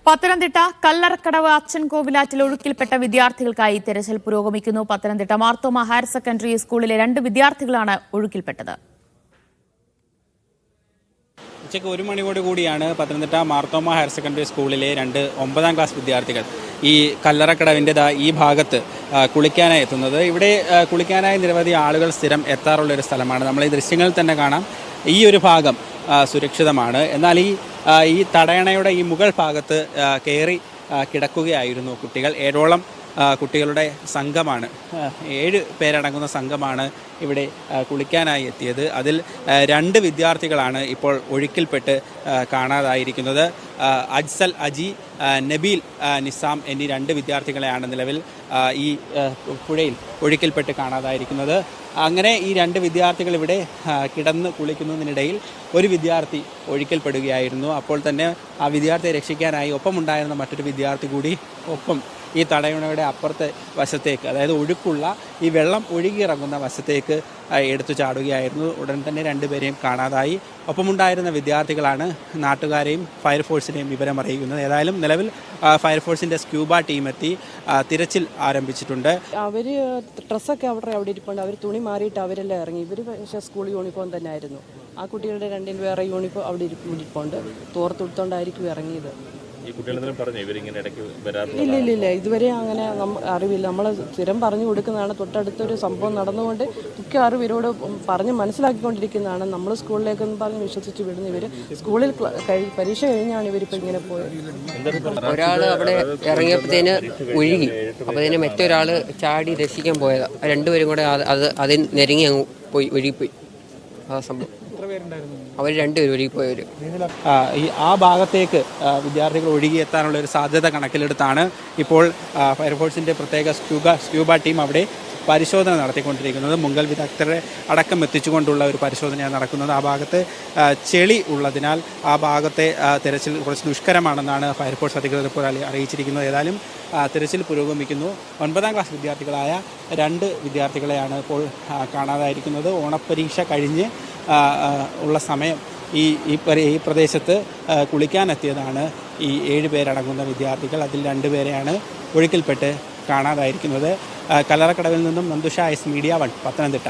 പത്തനംതിട്ട കല്ലറക്കടവ് അച്ഛൻ കോവിലാറ്റിൽ ഒഴുക്കിൽപ്പെട്ട വിദ്യാർത്ഥികൾക്കായി തെരച്ചിൽ പുരോഗമിക്കുന്നു. പത്തനംതിട്ട മാർത്തോമ ഹയർ സെക്കൻഡറി സ്കൂളിലെ 2 വിദ്യാർത്ഥികളാണ് ഒഴുക്കിൽപ്പെട്ടത്. ഉച്ചയ്ക്ക് 1 മണിയോടുകൂടിയാണ് പത്തനംതിട്ട മാർത്തോമ ഹയർ സെക്കൻഡറി സ്കൂളിലെ 2 9ാം ക്ലാസ് വിദ്യാർത്ഥികൾ ഈ കല്ലറക്കടവിൻ്റെ ഈ ഭാഗത്ത് കുളിക്കാനായി എത്തുന്നത്. ഇവിടെ കുളിക്കാനായി നിരവധി ആളുകൾ സ്ഥിരം എത്താറുള്ളൊരു സ്ഥലമാണ്. നമ്മൾ ഈ ദൃശ്യങ്ങളിൽ തന്നെ കാണാം, ഈ ഒരു ഭാഗം സുരക്ഷിതമാണ്. എന്നാൽ ഈ തടയണയുടെ ഈ മുകൾ ഭാഗത്ത് കയറി കിടക്കുകയായിരുന്നു കുട്ടികൾ. 7ഓളം കുട്ടികളുടെ സംഘമാണ്, 7 പേരടങ്ങുന്ന സംഘമാണ് ഇവിടെ കുളിക്കാനായി എത്തിയത്. അതിൽ 2 വിദ്യാർത്ഥികളാണ് ഇപ്പോൾ ഒഴുക്കിൽപ്പെട്ട് കാണാതായിരിക്കുന്നത്. അജ്സൽ അജി, നബീൽ നിസാം എന്നീ 2 വിദ്യാർത്ഥികളെയാണ് നിലവിൽ ഈ പുഴയിൽ ഒഴുക്കിൽപ്പെട്ട് കാണാതായിരിക്കുന്നത്. അങ്ങനെ ഈ 2 വിദ്യാർത്ഥികൾ ഇവിടെ കിടന്ന് കുളിക്കുന്നതിനിടയിൽ ഒരു വിദ്യാർത്ഥി ഒഴുക്കിൽപ്പെടുകയായിരുന്നു. അപ്പോൾ തന്നെ ആ വിദ്യാർത്ഥിയെ രക്ഷിക്കാനായി ഒപ്പമുണ്ടായിരുന്ന മറ്റൊരു വിദ്യാർത്ഥി കൂടി ഒപ്പം ഈ തടയണയുടെ അപ്പുറത്തെ വശത്തേക്ക്, അതായത് ഒഴുക്കുള്ള ഈ വെള്ളം ഒഴുകിയിറങ്ങുന്ന വശത്തേക്ക് എടുത്തു ചാടുകയായിരുന്നു. ഉടൻ തന്നെ 2 പേരെയും കാണാതായി. ഒപ്പമുണ്ടായിരുന്ന വിദ്യാർത്ഥികളാണ് നാട്ടുകാരെയും ഫയർഫോഴ്സിനെയും വിവരം അറിയിക്കുന്നത്. ഏതായാലും നിലവിൽ ഫയർഫോഴ്സിൻ്റെ സ്ക്യൂബ ടീം എത്തി തിരച്ചിൽ ആരംഭിച്ചിട്ടുണ്ട്. അവർ ഡ്രസ്സൊക്കെ അവിടെ ഇരിപ്പുണ്ട്. അവർ തുണി മാറിയിട്ട് അവരെല്ലാം ഇറങ്ങി. ഇവർ പക്ഷേ സ്കൂൾ യൂണിഫോം തന്നെ ആയിരുന്നു. ആ കുട്ടികളുടെ 2 വേറെ യൂണിഫോം അവിടെ ഇരിപ്പുണ്ട്. തോർത്തെടുത്തോണ്ടായിരിക്കും ഇറങ്ങിയത്. ഇല്ല, ഇതുവരെ അങ്ങനെ അറിവില്ല. നമ്മൾ സ്ഥിരം പറഞ്ഞു കൊടുക്കുന്നതാണ്. തൊട്ടടുത്തൊരു സംഭവം നടന്നുകൊണ്ട് മിക്കവാറും ഇവരോട് പറഞ്ഞ് മനസ്സിലാക്കിക്കൊണ്ടിരിക്കുന്നതാണ്. നമ്മൾ സ്കൂളിലേക്കൊന്നും പറഞ്ഞ് വിശ്വസിച്ച് വിടുന്നു. ഇവർ സ്കൂളിൽ പരീക്ഷ കഴിഞ്ഞാണ് ഇവരിപ്പോൾ ഇങ്ങനെ പോയത്. ഒരാൾ അവിടെ ഇറങ്ങിയപ്പോഴത്തേന് ഒഴുകി, അപ്പോഴത്തേന് മറ്റൊരാൾ ചാടി രക്ഷിക്കാൻ പോയതാണ്. 2 പേരും കൂടെ അതിൽ നെരുങ്ങി അങ്ങ് പോയി, ഒഴുകിപ്പോയി. ആ സംഭവം അവർ 2 പേരും ഒഴുകിപ്പോയവർ. ആ ഭാഗത്തേക്ക് വിദ്യാർത്ഥികൾ ഒഴുകിയെത്താനുള്ള ഒരു സാധ്യത കണക്കിലെടുത്താണ് ഇപ്പോൾ ഫയർഫോഴ്സിൻ്റെ പ്രത്യേക സ്ക്യൂബ ടീം അവിടെ പരിശോധന നടത്തിക്കൊണ്ടിരിക്കുന്നത്. മുങ്ങൽ വിദഗ്ധരെ അടക്കം എത്തിച്ചുകൊണ്ടുള്ള ഒരു പരിശോധനയാണ് നടക്കുന്നത്. ആ ഭാഗത്ത് ചെളി ഉള്ളതിനാൽ ആ ഭാഗത്തെ തിരച്ചിൽ കുറച്ച് ദുഷ്കരമാണെന്നാണ് ഫയർഫോഴ്സ് അധികൃതർ ഇപ്പോൾ അറിയിച്ചിരിക്കുന്നത്. ഏതായാലും തിരച്ചിൽ പുരോഗമിക്കുന്നു. 9ാം ക്ലാസ് വിദ്യാർത്ഥികളായ 2 വിദ്യാർത്ഥികളെയാണ് ഇപ്പോൾ കാണാതായിരിക്കുന്നത്. ഓണപ്പരീക്ഷ കഴിഞ്ഞ് ഉള്ള സമയം ഈ പ്രദേശത്ത് കുളിക്കാനെത്തിയതാണ് ഈ 7 പേരടങ്ങുന്ന വിദ്യാർത്ഥികൾ. അതിൽ 2 പേരെയാണ് ഒഴുക്കിൽപ്പെട്ട് കാണാതായിരിക്കുന്നത്. കല്ലറക്കടവിൽ നിന്നും നന്ദുഷ, മീഡിയ 1, പത്തനംതിട്ട.